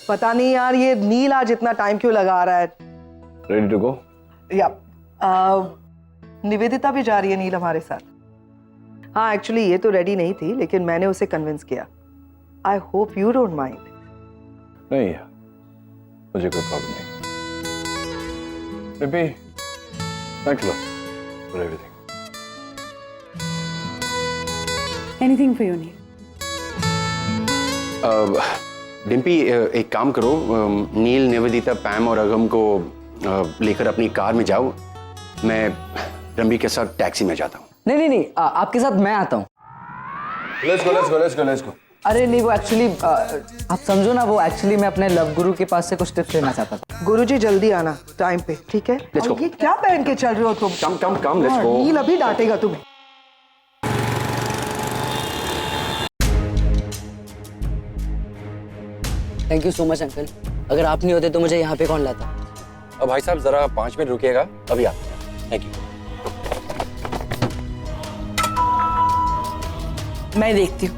पता नहीं यार ये नील आज इतना टाइम क्यों लगा रहा है। Ready to go? या निवेदिता भी जा रही है नील हमारे साथ। हाँ एक्चुअली ये तो रेडी नहीं थी लेकिन मैंने उसे कन्विंस किया। I hope you don't mind. नहीं मुझे कोई प्रॉब्लम नहीं। Baby thank you for everything. Anything for you Neel. Dimpy एक काम करो, नील, निवेदिता, पैम और अगम को लेकर अपनी कार में जाओ। मैं रंबी के साथ टैक्सी में जाता हूँ। नहीं, आपके साथ मैं आता हूँ। Let's go. अरे नहीं, वो एक्चुअली आप समझो ना, वो एक्चुअली मैं अपने लव गुरु के पास से कुछ टिप्स लेना चाहता था। गुरुजी जल्दी आना टाइम पे, ठीक है? Let's go. और ये क्या पहन के चल रहे हो तुम? Come let's go. नील अभी डांटेगा तुम्हें। Thank you so much uncle, अगर आप नहीं होते तो मुझे यहाँ पे कौन लाता। अब भाई साहब जरा 5 मिनट रुकिएगा, अभी आते हैं। Thank you. मैं देखती हूँ।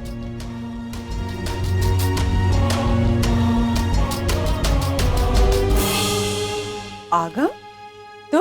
आगम तो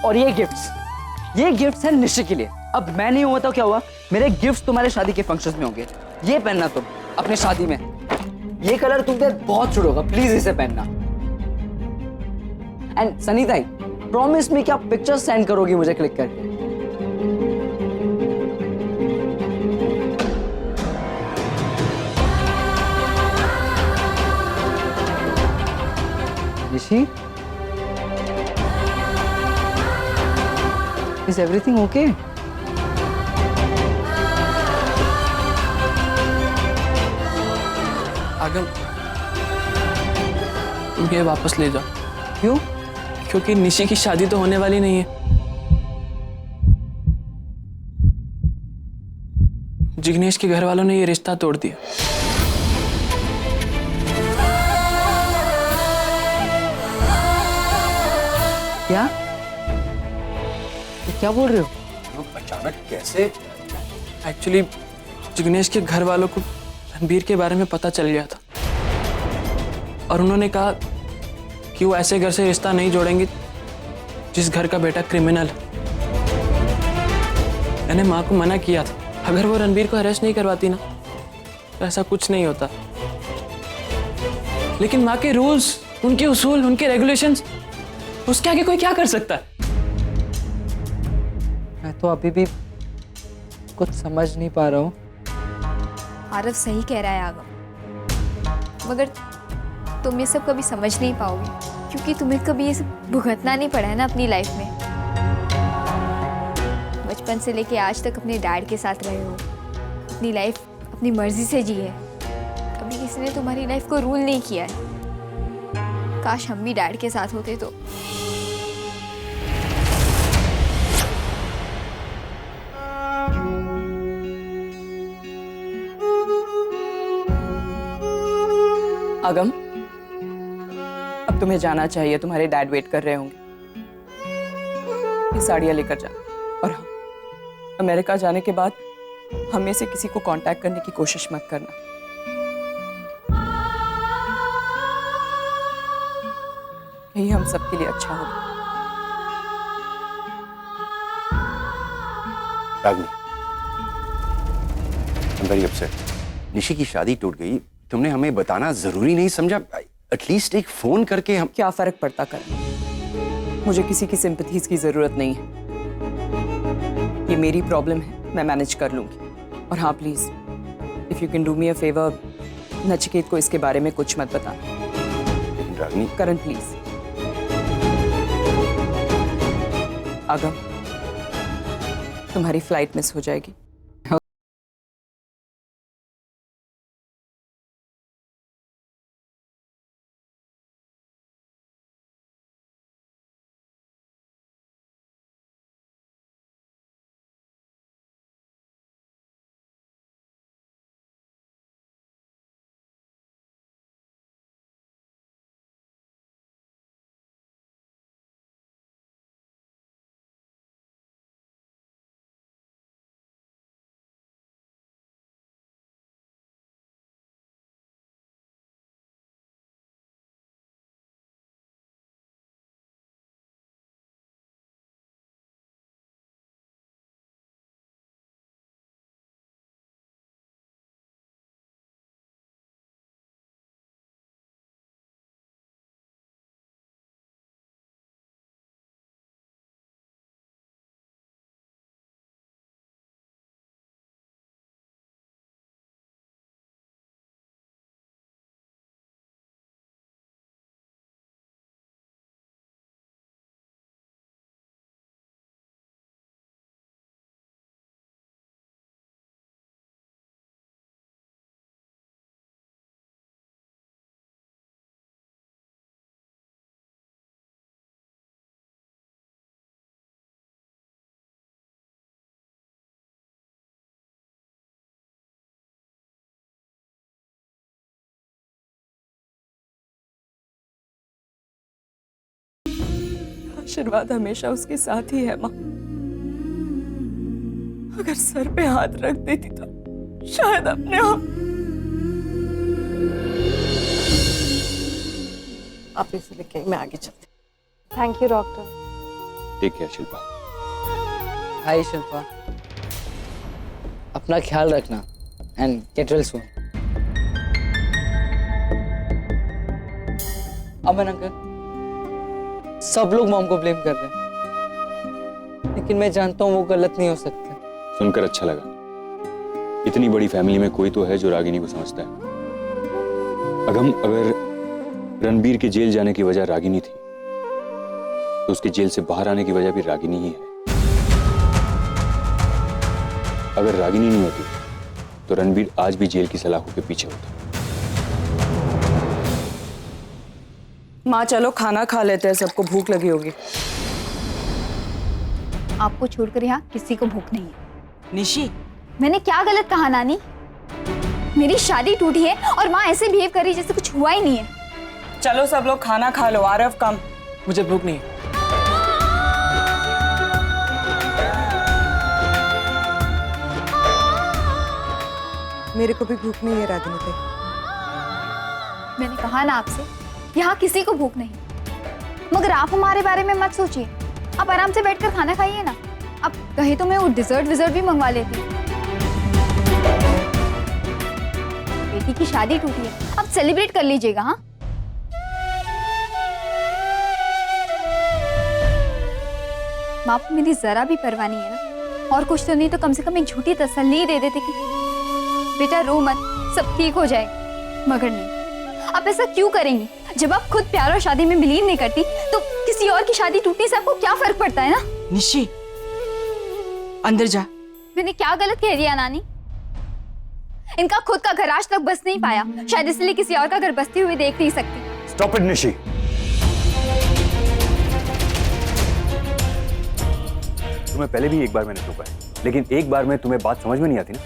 और ये गिफ्ट्स हैं निश्चय के लिए। अब मैं नहीं हुआ तो क्या हुआ, मेरे गिफ्ट्स तुम्हारे शादी के फंक्शंस में होंगे। ये पहनना तुम अपने शादी में, ये कलर तुम पे बहुत सूट होगा, प्लीज इसे पहनना। एंड सनीता, प्रॉमिस मी कि आप पिक्चर्स सेंड करोगी मुझे क्लिक करके। ऋषि Is everything okay? आगम, तुम ये वापस ले जाओ। क्यों? क्योंकि निशी की शादी तो होने वाली नहीं है। जिग्नेश के घर वालों ने ये रिश्ता तोड़ दिया। क्या? ये क्या बोल रहे हो? अचानक कैसे? एक्चुअली जिग्नेश के घर वालों को रणबीर के बारे में पता चल गया था और उन्होंने कहा कि वो ऐसे घर से रिश्ता नहीं जोड़ेंगे जिस घर का बेटा क्रिमिनल है। मैंने माँ को मना किया था, अगर वो रणबीर को अरेस्ट नहीं करवाती ना तो ऐसा कुछ नहीं होता। लेकिन माँ के रूल्स, उनके उसूल, उनके रेगुलेशंस, उसके आगे कोई क्या कर सकता है? मैं तो अभी भी कुछ समझ नहीं पा रहा हूँ। आरव सही कह रहा है आगम, मगर तुम ये सब कभी समझ नहीं पाओगे क्योंकि तुम्हें कभी ये सब भुगतना नहीं पड़ा है ना अपनी लाइफ में। बचपन से लेके आज तक अपने डैड के साथ रहे हो, अपनी लाइफ अपनी मर्जी से जी है। कभी किसी ने तुम्हारी लाइफ को रूल नहीं किया है। काश हम भी डैड के साथ होते तो। आगम, अब तुम्हें जाना चाहिए, तुम्हारे डैड वेट कर रहे होंगे। ये साड़ियाँ लेकर जा। और हाँ, अमेरिका जाने के बाद हमें से किसी को कांटेक्ट करने की कोशिश मत करना। यही हम सबके लिए अच्छा होगा। रागनी, I'm very upset. निशी की शादी टूट गई, तुमने हमें बताना जरूरी नहीं समझा? एटलीस्ट एक फोन करके हम। क्या फर्क पड़ता कर, मुझे किसी की सिंपथीज की जरूरत नहीं है। ये मेरी प्रॉब्लम है, मैं मैनेज कर लूंगी। और हाँ please, if you can do me a favour, Nachiket को इसके बारे में कुछ मत बताना। लेकिन रागनी, करण प्लीज। आगम, तुम्हारी फ्लाइट मिस हो जाएगी। आशीर्वाद हमेशा उसके साथ ही है माँ। अगर सर पे हाथ रख देती तो शायद अपने आप। आप इसे लेके मैं आगे चलती। Thank you doctor. Take care Shilpa. Hi Shilpa, अपना ख्याल रखना and get well soon. Aman uncle, सब लोग मॉम को ब्लेम कर रहे हैं, लेकिन मैं जानता हूँ वो गलत नहीं हो सकते। सुनकर अच्छा लगा। इतनी बड़ी फैमिली में कोई तो है जो रागिनी को समझता है। अगर रणबीर के जेल जाने की वजह रागिनी थी तो उसके जेल से बाहर आने की वजह भी रागिनी ही है। अगर रागिनी नहीं होती तो रणबीर आज भी जेल की सलाखों के पीछे होता। माँ चलो खाना खा लेते हैं, सबको भूख लगी होगी। आपको छोड़कर यहाँ किसी को भूख नहीं है। निशी, मैंने क्या गलत कहा नानी? मेरी शादी टूटी है और माँ ऐसे बिहेव कर रही जैसे कुछ हुआ ही नहीं है। चलो सब लोग खाना खा लो। आरव कम। मुझे भूख नहीं है। मेरे को भी भूख नहीं है रागिनी पे। मैंने कहा ना आपसे, यहाँ किसी को भूख नहीं। मगर आप हमारे बारे में मत सोचिए, आप आराम से बैठकर खाना खाइए ना। अब कहे तो मैं वो डिजर्ट विजर्ट भी मंगवा लेती। बेटी की शादी टूटी है, अब सेलिब्रेट कर लीजिएगा। हाँ, माँ को मेरी जरा भी परवाह नहीं है ना। और कुछ तो नहीं तो कम से कम एक झूठी तसल्ली दे देते कि बेटा रो मत, सब ठीक हो जाएगा। मगर नहीं, आप ऐसा क्यों करेंगी? जब आप खुद प्यार और शादी में बिलीव नहीं करती तो किसी और की शादी टूटने से आपको क्या फर्क पड़ता है ना? निशी, अंदर जा। मैंने क्या गलत कह दिया नानी? इनका खुद का घर आज तक बस नहीं पाया, शायद इसलिए किसी और का घर बसते हुए देख नहीं सकती। Stop it Nishi. तुम्हें पहले भी एक बार मैंने टोका है, लेकिन एक बार में तुम्हें बात समझ में नहीं आती ना।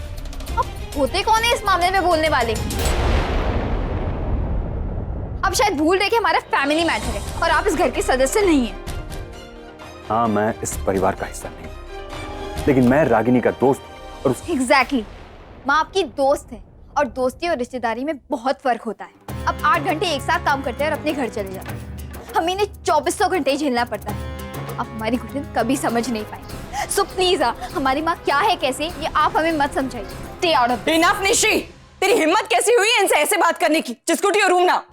अब होते कौन है इस मामले में बोलने वाले? अब शायद भूल रहे कि हमारा फैमिली मैटर है और आप इस घर के सदस्य नहीं हैं। हाँ, मैं इस परिवार का हिस्सा नहीं, लेकिन मैं रागिनी का दोस्त हूँ और एग्जैक्टली, माँ आपकी दोस्त है और दोस्ती और रिश्तेदारी में बहुत फर्क होता है। अब 8 घंटे एक साथ काम करते हैं और अपने घर चले जाते हैं। हमें इन्हें 2400 घंटे झेलना पड़ता है। आप हमारी घुटन कभी समझ नहीं पाए। सो प्लीज हमारी माँ क्या है कैसे ये आप हमें मत समझाइए। Stay out of. Enough Nishi, तेरी हिम्मत कैसी हुई इनसे ऐसे बात करने की? जिस टू योर रूम ना।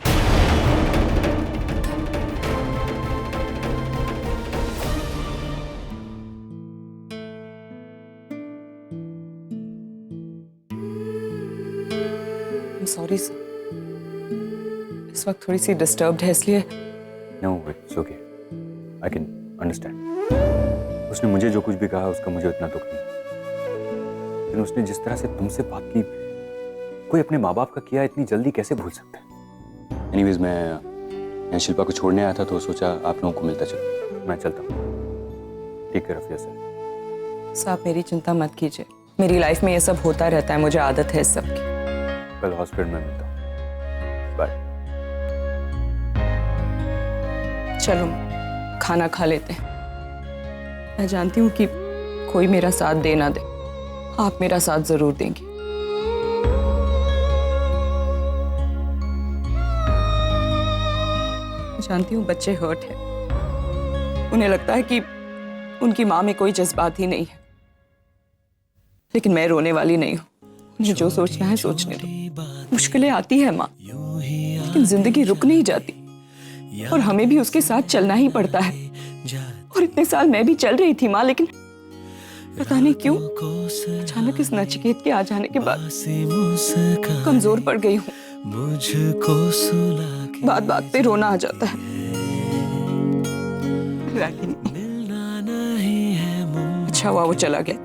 सॉरी सर, इस वक्त थोड़ी सी डिस्टर्ब्ड है इसलिए। No, it's okay, I can understand. उसने मुझे जो कुछ भी कहा उसका मुझे उतना दुख नहीं, लेकिन उसने जिस तरह से तुमसे बात की, कोई अपने माँ बाप का किया इतनी जल्दी कैसे भूल सकता है? एनीवेज, मैं शिल्पा को छोड़ने आया था तो सोचा आप लोगों को मिलता चलो। मैं चलता हूँ। Take care of yourself. साहब मेरी चिंता मत कीजिए, मेरी लाइफ में ये सब होता रहता है, मुझे आदत है इस सब की। कल हॉस्पिटल में मिलता हूँ। बाय। चलो खाना खा लेते हैं। मैं जानती हूँ कि कोई मेरा साथ दे ना दे, आप मेरा साथ जरूर देंगी। मैं जानती हूँ बच्चे हर्ट हैं, उन्हें लगता है कि उनकी माँ में कोई जज्बात ही नहीं है, लेकिन मैं रोने वाली नहीं हूँ। मुझे जो सोचना है सोचने दो। मुश्किलें आती है माँ, लेकिन जिंदगी रुक नहीं जाती और हमें भी उसके साथ चलना ही पड़ता है। और इतने साल मैं भी चल रही थी माँ, लेकिन पता नहीं क्यों अचानक इस नचिकेत के आ जाने के बाद कमजोर पड़ गई हूँ। बात बात पे रोना आ जाता है। अच्छा हुआ वो चला गया,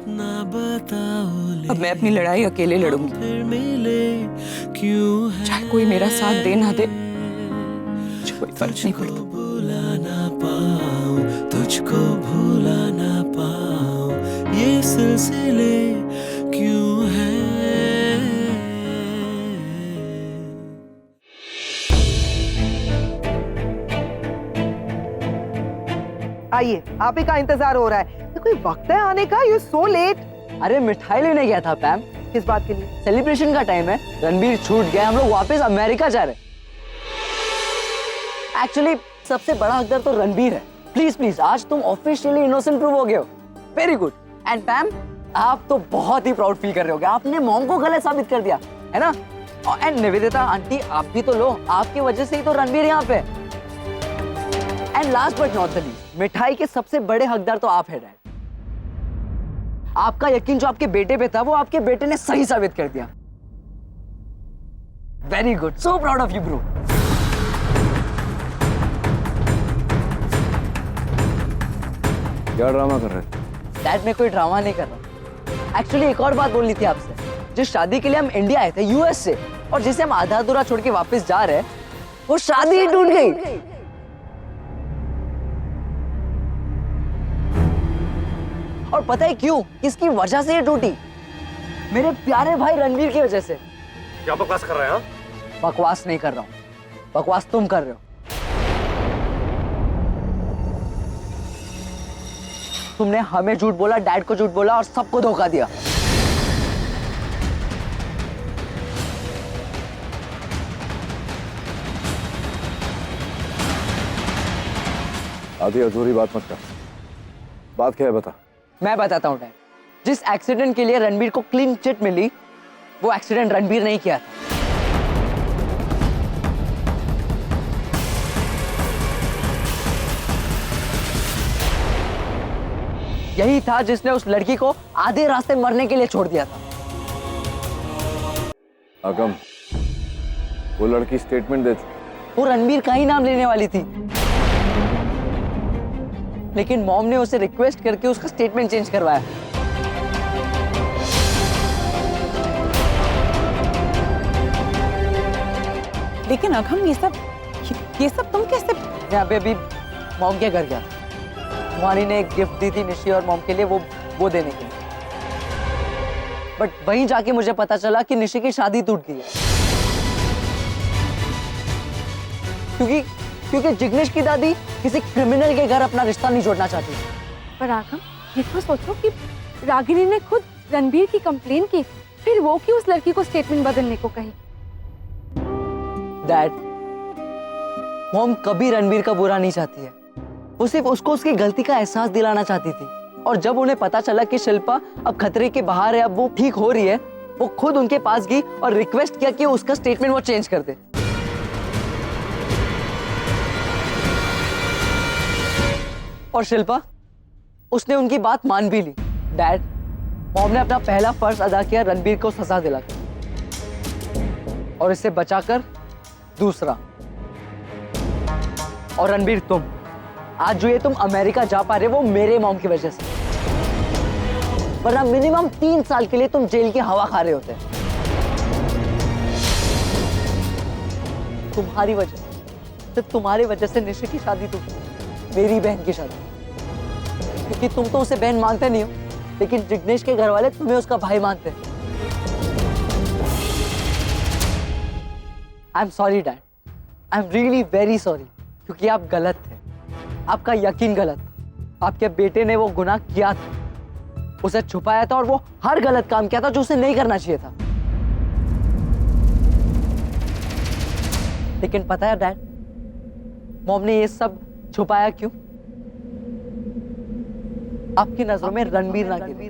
अब मैं अपनी लड़ाई अकेले लड़ूंगी। चाहे कोई मेरा साथ दे ना दे, मुझे कोई फर्क नहीं पड़ता। तुझको भूला ना पाऊं, ये सिलसिले क्यों है? आइए, आप ही का इंतजार हो रहा है। तो कोई वक्त है आने का? You so let. अरे मिठाई लेने गया था पैम। किस बात के लिए? सेलिब्रेशन का टाइम है, रणबीर छूट गया, हम लोग वापस अमेरिका जा रहे हैं। एक्चुअली सबसे बड़ा हकदार तो रणबीर है। प्लीज प्लीज, आज तुम ऑफिशियली इनोसेंट प्रूव हो गए हो। Very good. एंड पैम, आप तो बहुत ही प्राउड फील कर रहे होगे, आपने मॉम को गलत साबित कर दिया है ना। एंड निवेदिता आंटी, आप भी तो लो, आपकी वजह से ही तो रणबीर यहाँ पे। And last but not the least, मिठाई के सबसे बड़े हकदार तो आप है डैड। आपका यकीन जो आपके बेटे पे था, वो आपके बेटे ने सही साबित कर दिया। Very good, so proud of you bro. क्या ड्रामा कर रहे थे? डैड, मैं कोई ड्रामा नहीं कर रहा। एक्चुअली एक और बात बोलनी थी आपसे। जिस शादी के लिए हम इंडिया आए थे यूएस से, और जिसे हम आधा अधूरा छोड़ के वापस जा रहे हैं, वो शादी ही टूट गई। और पता है क्यों? किसकी वजह से ये टूटी? मेरे प्यारे भाई रणवीर की वजह से। क्या बकवास कर रहे हैं? बकवास नहीं कर रहा हूं, बकवास तुम कर रहे हो। तुमने हमें झूठ बोला, डैड को झूठ बोला और सबको धोखा दिया। आधी अधूरी बात मत कर। बात क्या है बता। मैं बताता हूं डैड। जिस एक्सीडेंट के लिए रणबीर को क्लीन चिट मिली, वो एक्सीडेंट रणबीर नहीं किया था। यही था जिसने उस लड़की को आधे रास्ते मरने के लिए छोड़ दिया था। अगम, वो लड़की स्टेटमेंट दे चुकी। वो रणबीर का ही नाम लेने वाली थी, लेकिन मॉम ने उसे रिक्वेस्ट करके उसका स्टेटमेंट चेंज करवाया। लेकिन अगम, ये सब तुम कैसे? मैं अभी मॉम के घर गया। तुम्हारी ने एक गिफ्ट दी थी निशी और मॉम के लिए, वो देने के लिए। बट वहीं जाके मुझे पता चला कि निशी की शादी टूट गई है। क्योंकि जिग्नेश की दादी किसी क्रिमिनल के घर अपना रिश्ता नहीं जोड़ना चाहती। पर आगम, ये तो सोचो कि रागिनी ने खुद रणबीर की कंप्लेन की, फिर वो क्यों उस लड़की को स्टेटमेंट बदलने को कही? डैड, मॉम कभी रणबीर का बुरा नहीं चाहती है। वो सिर्फ उसको उसकी गलती का एहसास दिलाना चाहती थी। और जब उन्हें पता चला कि शिल्पा अब खतरे के बाहर है, अब वो ठीक हो रही है, वो खुद उनके पास गई और रिक्वेस्ट किया कि उसका स्टेटमेंट वो चेंज कर दे। और शिल्पा, उसने उनकी बात मान भी ली। डैड, मॉम ने अपना पहला फर्ज अदा किया, रणबीर को सजा दिलाकर, और इसे बचाकर दूसरा। और रणबीर, तुम आज जो ये तुम अमेरिका जा पा रहे हो, वो मेरे मॉम की वजह से। वरना मिनिमम 3 साल के लिए तुम जेल की हवा खा रहे होते। तुम्हारी वजह, सिर्फ तुम्हारी वजह से निशी की शादी टूटी, मेरी बहन की शादी। क्योंकि तुम तो उसे बहन मानते नहीं हो, लेकिन जिग्नेश के घर वाले तुम्हें उसका भाई मानते हैं। I am sorry dad, I am really very sorry. क्योंकि आप गलत थे, आपका यकीन गलत। आपके बेटे ने वो गुनाह किया था, उसे छुपाया था, और वो हर गलत काम किया था जो उसे नहीं करना चाहिए था। लेकिन पता है डैड, मॉम ने ये सब छुपाया क्यों? आपकी नजरों में रणबीर ना गिरे,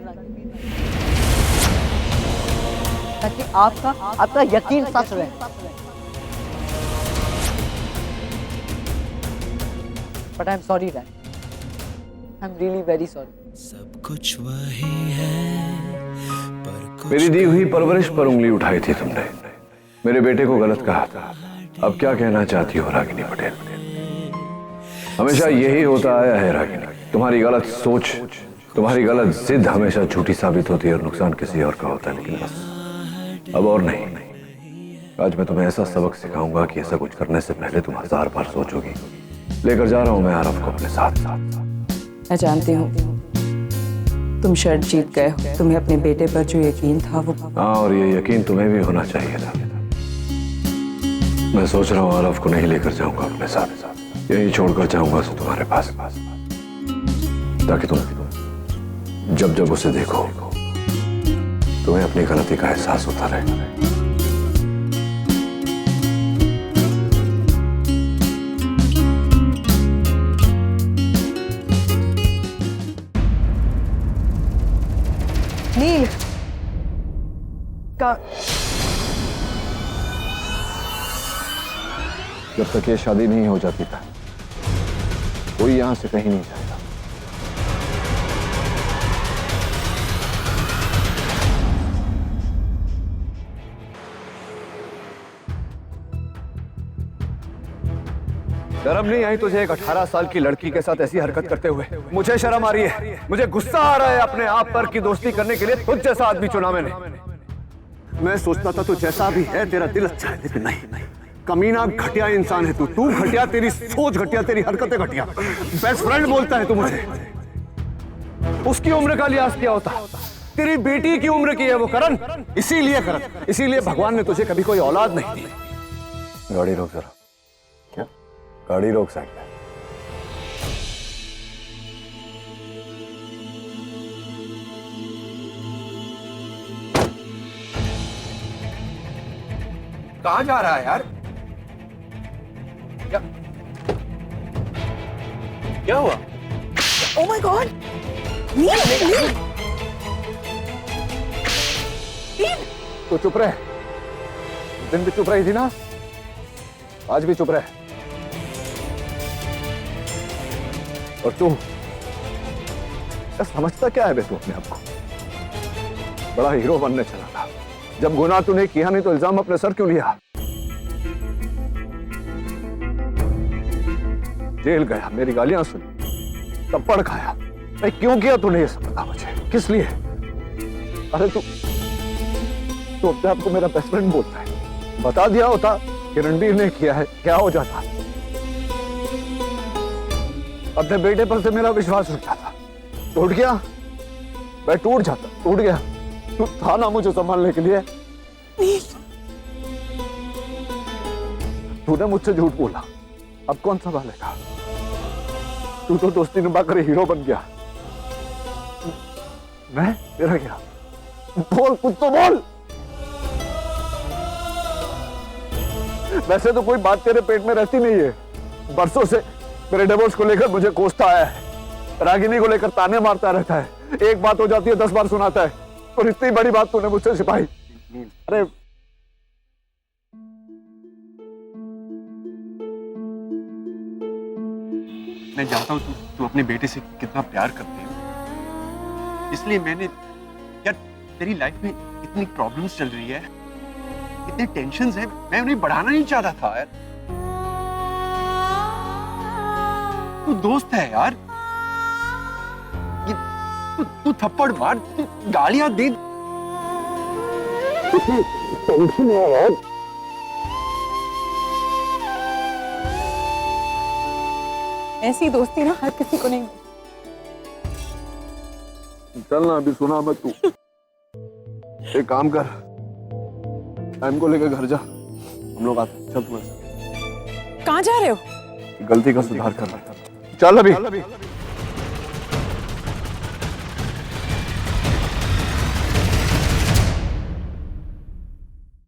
ताकि आपका यकीन सच रहे। But I'm sorry, Dad. I'm really very sorry. सब कुछ वही है, पर कुछ मेरी दी हुई परवरिश पर उंगली उठाई थी तुमने, मेरे बेटे को गलत कहा था। अब क्या कहना चाहती हो रागिनी पटेल? हमेशा यही होता आया है रागिनी, तुम्हारी गलत सोच, तुम्हारी गलत जिद हमेशा झूठी साबित होती है और नुकसान किसी और का होता है। लेकिन बस अब और नहीं। आज मैं तुम्हें ऐसा सबक सिखाऊंगा कि ऐसा कुछ करने से पहले तुम 1000 बार सोचोगी। लेकर जा रहा हूं मैं आरव को अपने साथ। मैं जानती हूँ तुम शर्त जीत गए हो। तुम्हें अपने बेटे पर जो यकीन था वो। हाँ, और ये यकीन तुम्हें भी होना चाहिए था। मैं सोच रहा हूँ आरव को नहीं लेकर जाऊंगा अपने साथ, यही छोड़कर जाऊंगा उसे तुम्हारे पास, ताकि तुम जब जब उसे देखो तुम्हें अपनी गलती का एहसास होता रहे। नील का जब तक ये शादी नहीं हो जाती था, कोई यहां से कहीं नहीं जाएगा। शर्म नहीं आई तुझे एक 18 साल की लड़की के साथ ऐसी हरकत करते हुए? मुझे शर्म आ रही है, मुझे गुस्सा आ रहा है अपने आप पर कि दोस्ती करने के लिए तुझ जैसा आदमी चुना मैंने। मैं सोचता था तू जैसा भी है तेरा दिल अच्छा है, लेकिन नहीं, कमीना घटिया इंसान है तू घटिया, तेरी सोच घटिया, तेरी हरकतें घटिया। बेस्ट फ्रेंड बोलता है तू मुझे, उसकी उम्र का लिहाज क्या होता? तेरी बेटी की उम्र की है वो करण, इसीलिए भगवान ने तुझे कभी कोई औलाद नहीं दी। गाड़ी रोक जरा। क्या? गाड़ी रोक साइड पे। कहाँ जा रहा है यार? क्या हुआ? ओह माय गॉड, नील। तो चुप रहे, उस दिन भी चुप रही थी ना, आज भी चुप रहे। और तू समझता क्या है बे तू अपने आप को? बड़ा हीरो बनने चला था, जब गुनाह तूने किया नहीं तो इल्जाम अपने सर क्यों लिया? जेल गया, मेरी गालियां सुनी, थप्पड़ खाया। अरे क्यों किया तूने ये सब? बता मुझे, किस लिए? अरे तू अपने आप को मेरा बेस्ट फ्रेंड बोलता है। बता दिया होता कि रणबीर ने किया है, क्या हो जाता? अपने बेटे पर से मेरा विश्वास उठ जाता, टूट गया। मैं टूट गया। तू था ना मुझे संभालने के लिए। तूने मुझसे झूठ बोला, अब कौन संभालेगा? तू तो दोस्ती निभाकर हीरो बन गया। मैं तेरा क्या? बोल, कुछ तो बोल। वैसे तो कोई बात तेरे पेट में रहती नहीं है। बरसों से मेरे डिवोर्स को लेकर मुझे कोसता आया है, रागिनी को लेकर ताने मारता रहता है। एक बात हो जाती है 10 बार सुनाता है, और इतनी बड़ी बात तूने मुझसे छिपाई। अरे मैं जानता हूँ तू अपने बेटे से कितना प्यार करती है, इसलिए मैंने यार तेरी लाइफ में इतनी प्रॉब्लम्स चल रही है, इतने टेंशन्स हैं, मैं उन्हें बढ़ाना नहीं चाहता था यार। तू दोस्त है यार, तू थप्पड़ मार, तू गालियां दे, टेंशन है यार। ऐसी दोस्ती ना हर किसी को नहीं। चलना, अभी सुना मत तू। एक काम कर, टाइम को लेकर घर जा, हम लोग आते। चल तू ऐसे। कहाँ जा रहे हो? गलती का सुधार कर रहा है। चल अभी।